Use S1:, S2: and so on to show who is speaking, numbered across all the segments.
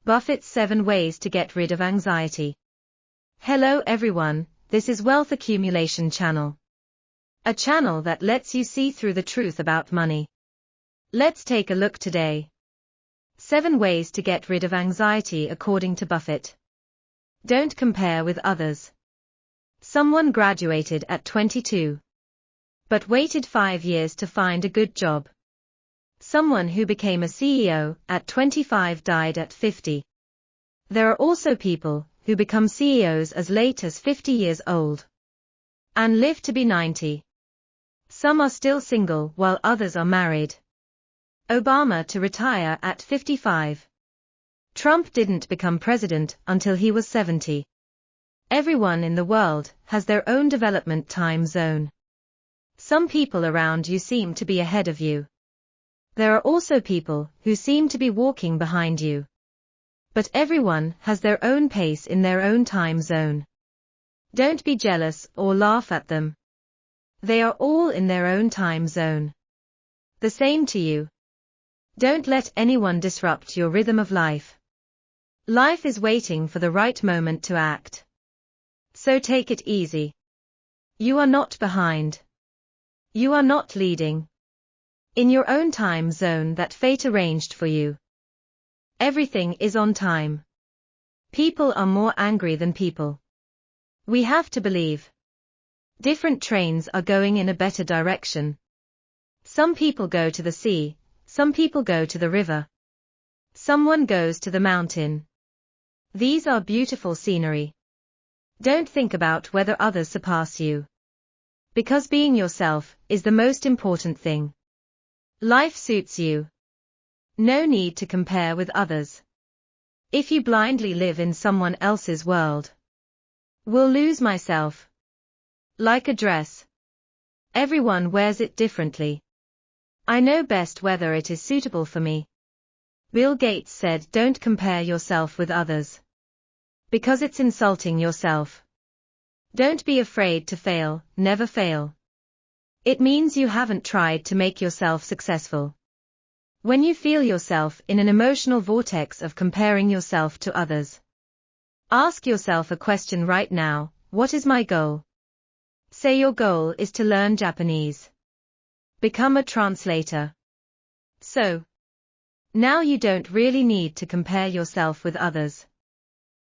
S1: Buffett's 7 Ways to Get Rid of Anxiety. Hello everyone, this is Wealth Accumulation Channel. A channel that lets you see through the truth about money. Let's take a look today. 7 Ways to Get Rid of Anxiety according to Buffett. Don't compare with others. Someone graduated at 22. But waited 5 years to find a good job. Someone who became a CEO at 25 died at 50. There are also people who become CEOs as late as 50 years old and live to be 90. Some are still single while others are married. Obama to retire at 55. Trump didn't become president until he was 70. Everyone in the world has their own development time zone. Some people around you seem to be ahead of you. There are also people who seem to be walking behind you. But everyone has their own pace in their own time zone. Don't be jealous or laugh at them. They are all in their own time zone. The same to you. Don't let anyone disrupt your rhythm of life. Life is waiting for the right moment to act. So take it easy. You are not behind. You are not leading. In your own time zone that fate arranged for you. Everything is on time. People are more angry than people. We have to believe. Different trains are going in a better direction. Some people go to the sea, some people go to the river. Someone goes to the mountain. These are beautiful scenery. Don't think about whether others surpass you. Because being yourself is the most important thing. Life suits you. No need to compare with others. If you blindly live in someone else's world, will lose myself. Like a dress. Everyone wears it differently. I know best whether it is suitable for me. Bill Gates said don't compare yourself with others. Because it's insulting yourself. Don't be afraid to fail, never fail. It means you haven't tried to make yourself successful. When you feel yourself in an emotional vortex of comparing yourself to others, ask yourself a question right now, what is my goal? Say your goal is to learn Japanese. Become a translator. So, now you don't really need to compare yourself with others.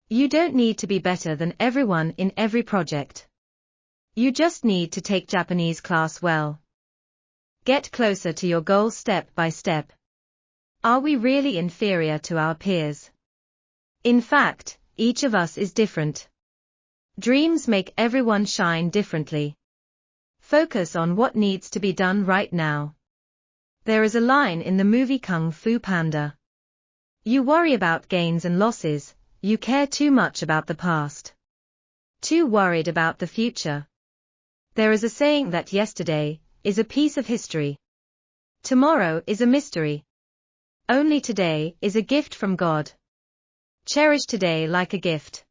S1: You don't need to be better than everyone in every project. You just need to take Japanese class well. Get closer to your goal step by step. Are we really inferior to our peers? In fact, each of us is different. Dreams make everyone shine differently. Focus on what needs to be done right now. There is a line in the movie Kung Fu Panda. You worry about gains and losses, you care too much about the past. Too worried about the future. There is a saying that yesterday is a piece of history. Tomorrow is a mystery. Only today is a gift from God. Cherish today like a gift.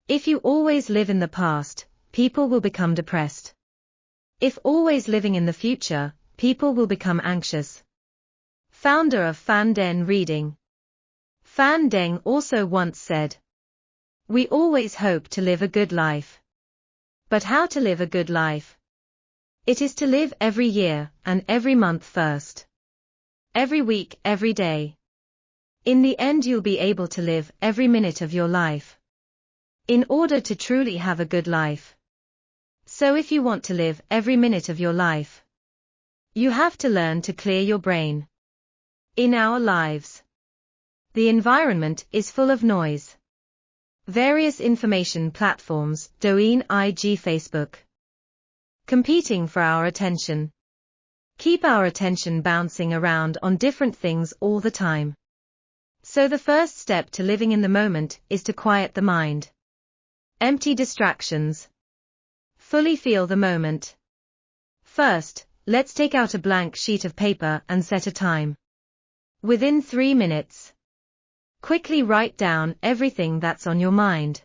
S1: If you always live in the past, people will become depressed. If always living in the future, people will become anxious. Founder of Fan Den Reading. Fan Deng also once said, we always hope to live a good life. But how to live a good life? It is to live every year and every month first. Every week, every day. In the end you'll be able to live every minute of your life. In order to truly have a good life. So if you want to live every minute of your life, you have to learn to clear your brain. In our lives, the environment is full of noise. Various information platforms, Douyin, IG, Facebook. Competing for our attention. Keep our attention bouncing around on different things all the time. So the first step to living in the moment is to quiet the mind. Empty distractions. Fully feel the moment. First, let's take out a blank sheet of paper and set a time. Within 3 minutes. Quickly write down everything that's on your mind.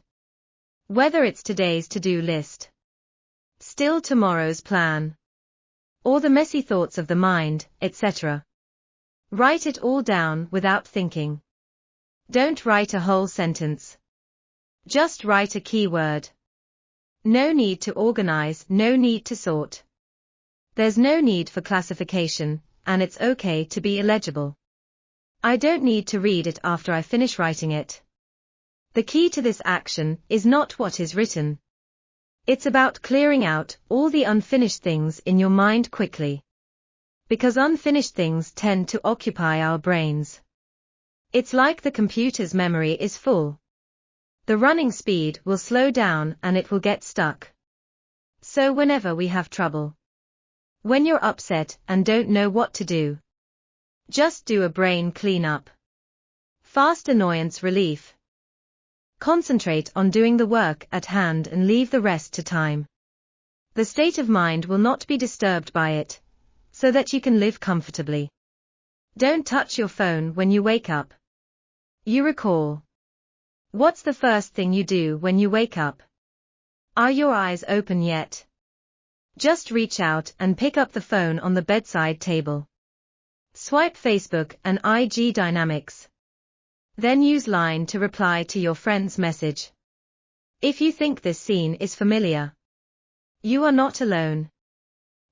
S1: Whether it's today's to-do list, still tomorrow's plan, or the messy thoughts of the mind, etc. Write it all down without thinking. Don't write a whole sentence. Just write a keyword. No need to organize, no need to sort. There's no need for classification, and it's okay to be illegible. I don't need to read it after I finish writing it. The key to this action is not what is written. It's about clearing out all the unfinished things in your mind quickly. Because unfinished things tend to occupy our brains. It's like the computer's memory is full. The running speed will slow down and it will get stuck. So whenever we have trouble, when you're upset and don't know what to do, just do a brain cleanup. Fast annoyance relief. Concentrate on doing the work at hand and leave the rest to time. The state of mind will not be disturbed by it, so that you can live comfortably. Don't touch your phone when you wake up. You recall. What's the first thing you do when you wake up? Are your eyes open yet? Just reach out and pick up the phone on the bedside table. Swipe Facebook and IG dynamics. Then use Line to reply to your friend's message. If you think this scene is familiar, you are not alone.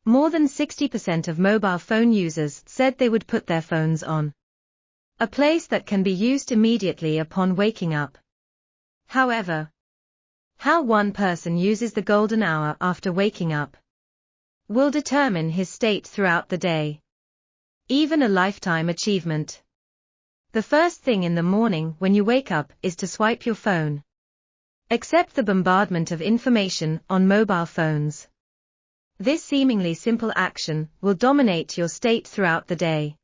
S1: More than 60% of mobile phone users said they would put their phones on a place that can be used immediately upon waking up. However, how one person uses the golden hour after waking up will determine his state throughout the day. Even a lifetime achievement. The first thing in the morning when you wake up is to swipe your phone. Accept the bombardment of information on mobile phones. This seemingly simple action will dominate your state throughout the day.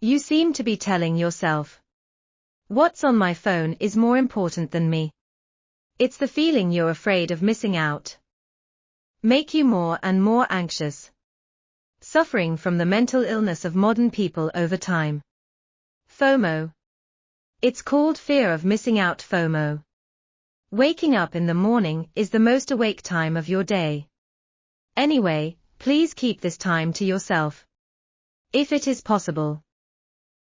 S1: You seem to be telling yourself, what's on my phone is more important than me. It's the feeling you're afraid of missing out. Make you more and more anxious. Suffering from the mental illness of modern people over time. FOMO. It's called fear of missing out FOMO. Waking up in the morning is the most awake time of your day. Anyway, please keep this time to yourself. If it is possible,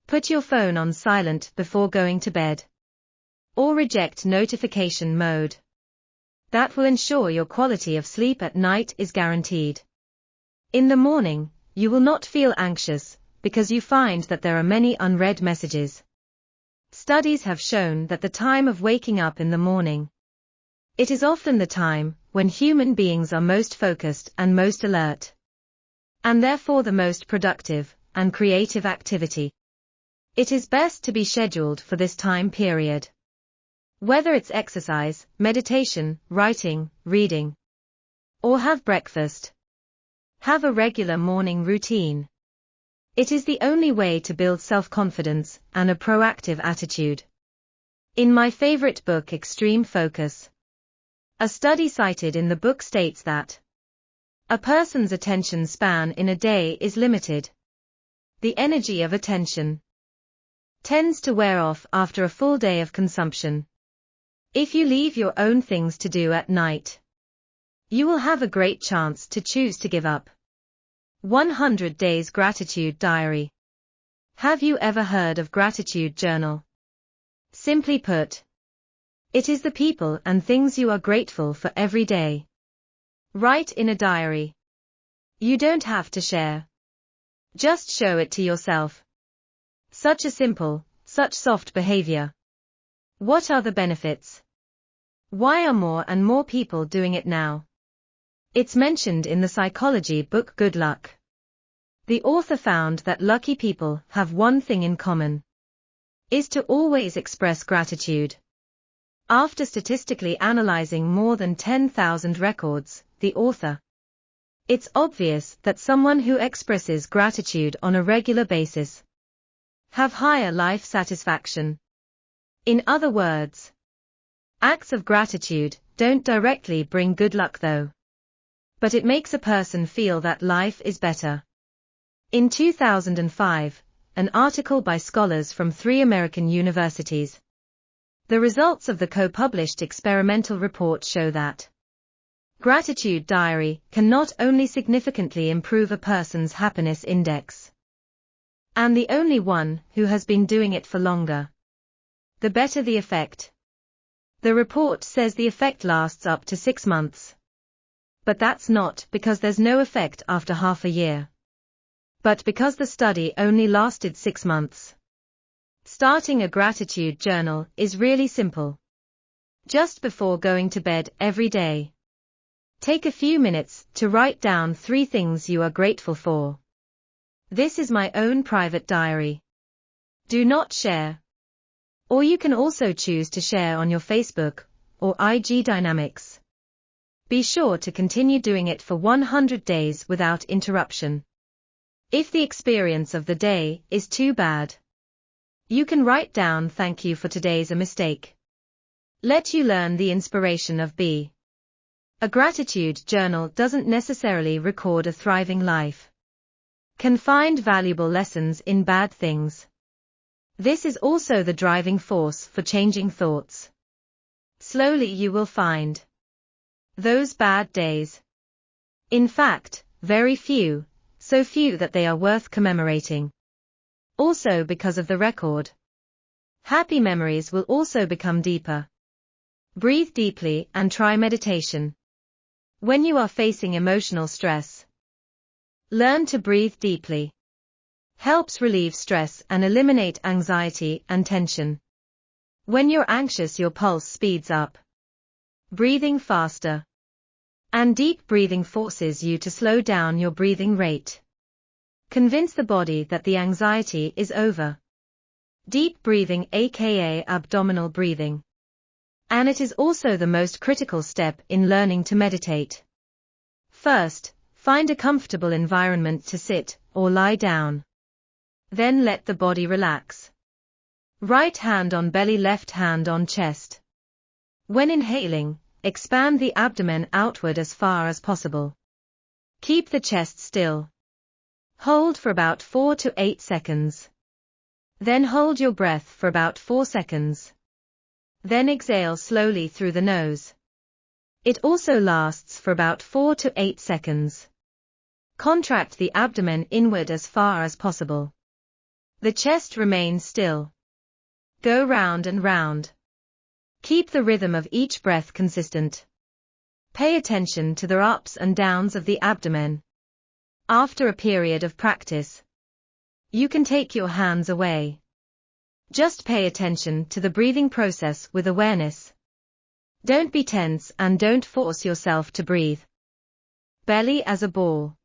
S1: put your phone on silent before going to bed. Or reject notification mode. That will ensure your quality of sleep at night is guaranteed. In the morning, you will not feel anxious, because you find that there are many unread messages. Studies have shown that the time of waking up in the morning, it is often the time when human beings are most focused and most alert, and therefore the most productive and creative activity. It is best to be scheduled for this time period. Whether it's exercise, meditation, writing, reading, or have breakfast, have a regular morning routine. It is the only way to build self-confidence and a proactive attitude. In my favorite book, Extreme Focus, a study cited in the book states that a person's attention span in a day is limited. The energy of attention tends to wear off after a full day of consumption. If you leave your own things to do at night, you will have a great chance to choose to give up. 100 Days Gratitude Diary. Have you ever heard of gratitude journal? Simply put, it is the people and things you are grateful for every day. Write in a diary. You don't have to share. Just show it to yourself. Such a simple, such soft behavior. What are the benefits? Why are more and more people doing it now? It's mentioned in the psychology book Good Luck. The author found that lucky people have one thing in common, is to always express gratitude. After statistically analyzing more than 10,000 records, the author, it's obvious that someone who expresses gratitude on a regular basis have higher life satisfaction. In other words, acts of gratitude don't directly bring good luck though, but it makes a person feel that life is better. In 2005, an article by scholars from 3 American universities, the results of the co-published experimental report show that gratitude diary can not only significantly improve a person's happiness index, and the only one who has been doing it for longer. the better the effect. The report says the effect lasts up to 6 months. But that's not because there's no effect after half a year, but because the study only lasted 6 months. Starting a gratitude journal is really simple. Just before going to bed every day, take a few minutes to write down 3 things you are grateful for. This is my own private diary. Do not share. Or you can also choose to share on your Facebook or IG dynamics. Be sure to continue doing it for 100 days without interruption. If the experience of the day is too bad, you can write down "Thank you for today's a mistake." Let you learn the inspiration of B. A gratitude journal doesn't necessarily record a thriving life. Can find valuable lessons in bad things. This is also the driving force for changing thoughts. Slowly you will find those bad days. In fact, very few, so few that they are worth commemorating. Also because of the record. Happy memories will also become deeper. Breathe deeply and try meditation. When you are facing emotional stress, learn to breathe deeply. Helps relieve stress and eliminate anxiety and tension. When you're anxious, your pulse speeds up. Breathing faster. And deep breathing forces you to slow down your breathing rate. Convince the body that the anxiety is over. Deep breathing, aka abdominal breathing. And it is also the most critical step in learning to meditate. First, find a comfortable environment to sit or lie down. Then let the body relax. Right hand on belly, left hand on chest. When inhaling, expand the abdomen outward as far as possible. Keep the chest still. Hold for about 4 to 8 seconds. Then hold your breath for about 4 seconds. Then exhale slowly through the nose. It also lasts for about 4 to 8 seconds. Contract the abdomen inward as far as possible. The chest remains still. Go round and round. Keep the rhythm of each breath consistent. Pay attention to the ups and downs of the abdomen. After a period of practice, you can take your hands away. Just pay attention to the breathing process with awareness. Don't be tense and don't force yourself to breathe. Belly as a ball.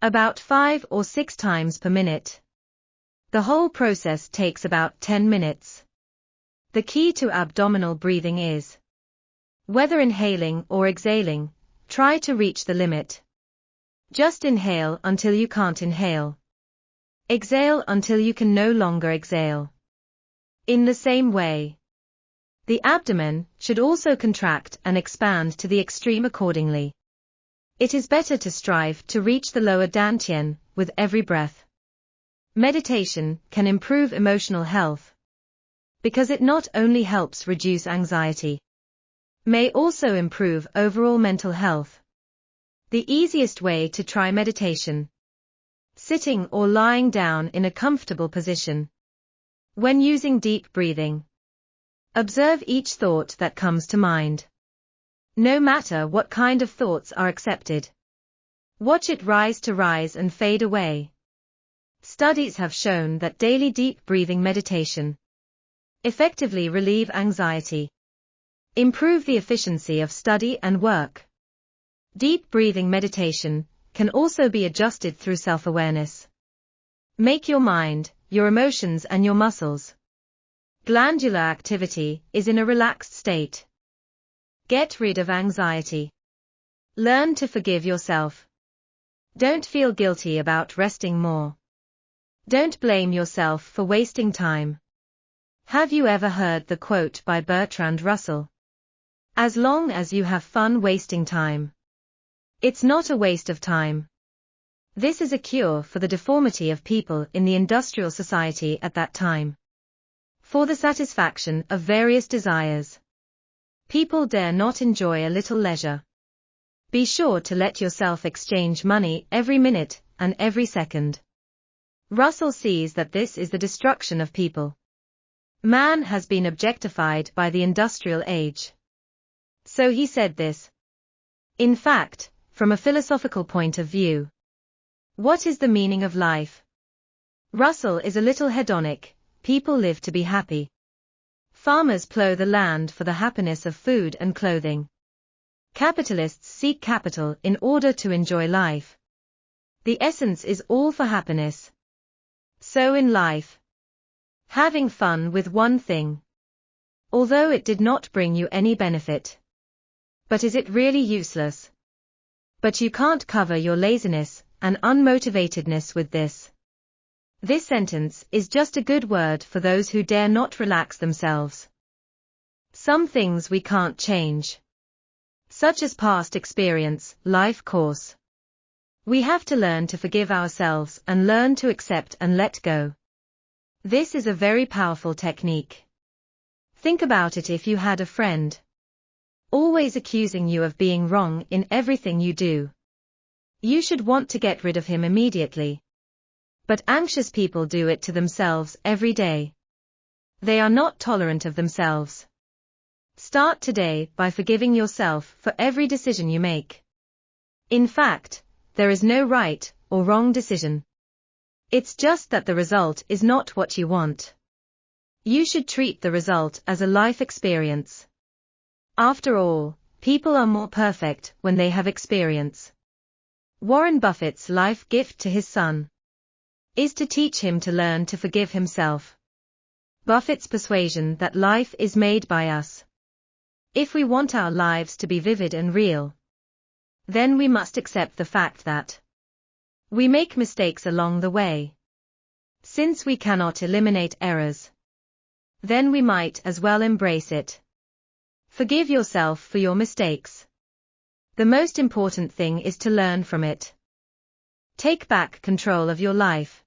S1: About 5 or 6 times per minute. The whole process takes about 10 minutes. The key to abdominal breathing is, whether inhaling or exhaling, try to reach the limit. Just inhale until you can't inhale. Exhale until you can no longer exhale. In the same way, the abdomen should also contract and expand to the extreme accordingly. It is better to strive to reach the lower dantian with every breath. Meditation can improve emotional health, because it not only helps reduce anxiety, may also improve overall mental health. The easiest way to try meditation. Sitting or lying down in a comfortable position. When using deep breathing, observe each thought that comes to mind. No matter what kind of thoughts are accepted, watch it rise and fade away. Studies have shown that daily deep breathing meditation effectively relieve anxiety, improve the efficiency of study and work. Deep breathing meditation can also be adjusted through self-awareness. Make your mind, your emotions and your muscles. Glandular activity is in a relaxed state. Get rid of anxiety. Learn to forgive yourself. Don't feel guilty about resting more. Don't blame yourself for wasting time. Have you ever heard the quote by Bertrand Russell? As long as you have fun wasting time, it's not a waste of time. This is a cure for the deformity of people in the industrial society at that time. For the satisfaction of various desires, people dare not enjoy a little leisure. Be sure to let yourself exchange money every minute and every second. Russell sees that this is the destruction of people. Man has been objectified by the industrial age. So he said this. In fact, from a philosophical point of view, what is the meaning of life? Russell is a little hedonic. People live to be happy. Farmers plough the land for the happiness of food and clothing. Capitalists seek capital in order to enjoy life. The essence is all for happiness. So in life, having fun with one thing, although it did not bring you any benefit. But is it really useless? But you can't cover your laziness and unmotivatedness with this. This sentence is just a good word for those who dare not relax themselves. Some things we can't change, such as past experience, life course. We have to learn to forgive ourselves and learn to accept and let go. This is a very powerful technique. Think about it if you had a friend always accusing you of being wrong in everything you do. You should want to get rid of him immediately. But anxious people do it to themselves every day. They are not tolerant of themselves. Start today by forgiving yourself for every decision you make. In fact, there is no right or wrong decision. It's just that the result is not what you want. You should treat the result as a life experience. After all, people are more perfect when they have experience. Warren Buffett's life gift to his son is to teach him to learn to forgive himself. Buffett's persuasion that life is made by us. If we want our lives to be vivid and real, then we must accept the fact that we make mistakes along the way. Since we cannot eliminate errors, then we might as well embrace it. Forgive yourself for your mistakes. The most important thing is to learn from it. Take back control of your life.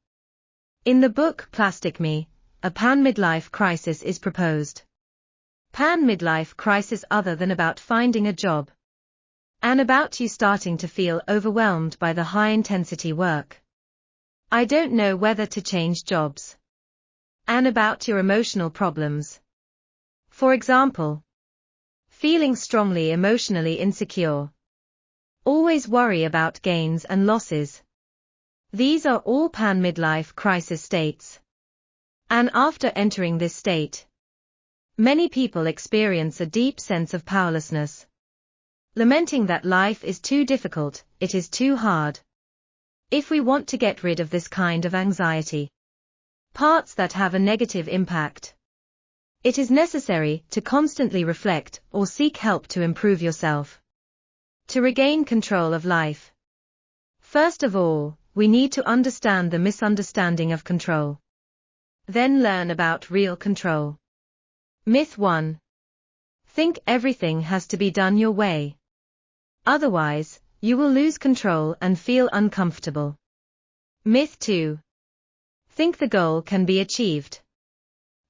S1: In the book Plastic Me, a pan-midlife crisis is proposed. Pan-midlife crisis other than about finding a job, and about you starting to feel overwhelmed by the high-intensity work. I don't know whether to change jobs. And about your emotional problems. For example, feeling strongly emotionally insecure. Always worry about gains and losses. These are all pan-midlife crisis states. And after entering this state, many people experience a deep sense of powerlessness. Lamenting that life is too difficult, it is too hard. If we want to get rid of this kind of anxiety, parts that have a negative impact, it is necessary to constantly reflect or seek help to improve yourself. To regain control of life, first of all, we need to understand the misunderstanding of control. Then learn about real control. Myth 1. Think everything has to be done your way. Otherwise, you will lose control and feel uncomfortable. Myth 2. Think the goal can be achieved.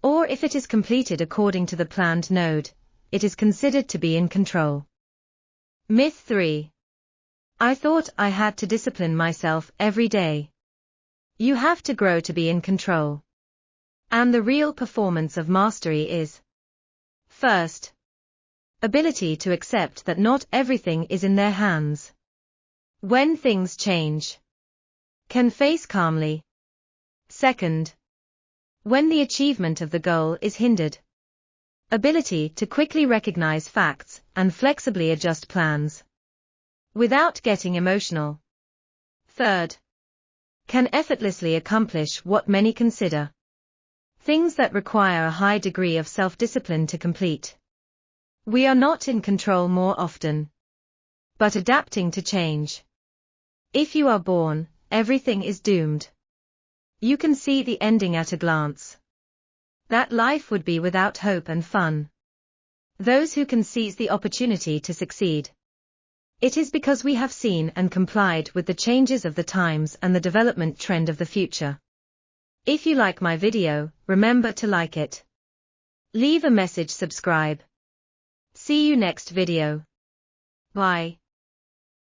S1: Or if it is completed according to the planned node, it is considered to be in control. Myth 3. I thought I had to discipline myself every day. You have to grow to be in control. And the real performance of mastery is, first, ability to accept that not everything is in their hands. When things change, can face calmly. Second, when the achievement of the goal is hindered, ability to quickly recognize facts and flexibly adjust plans without getting emotional. Third, can effortlessly accomplish what many consider things that require a high degree of self-discipline to complete. We are not in control more often, but adapting to change. If you are born, everything is doomed. You can see the ending at a glance. That life would be without hope and fun. Those who can seize the opportunity to succeed. It is because we have seen and complied with the changes of the times and the development trend of the future. If you like my video, remember to like it. Leave a message, subscribe. See you next video. Bye.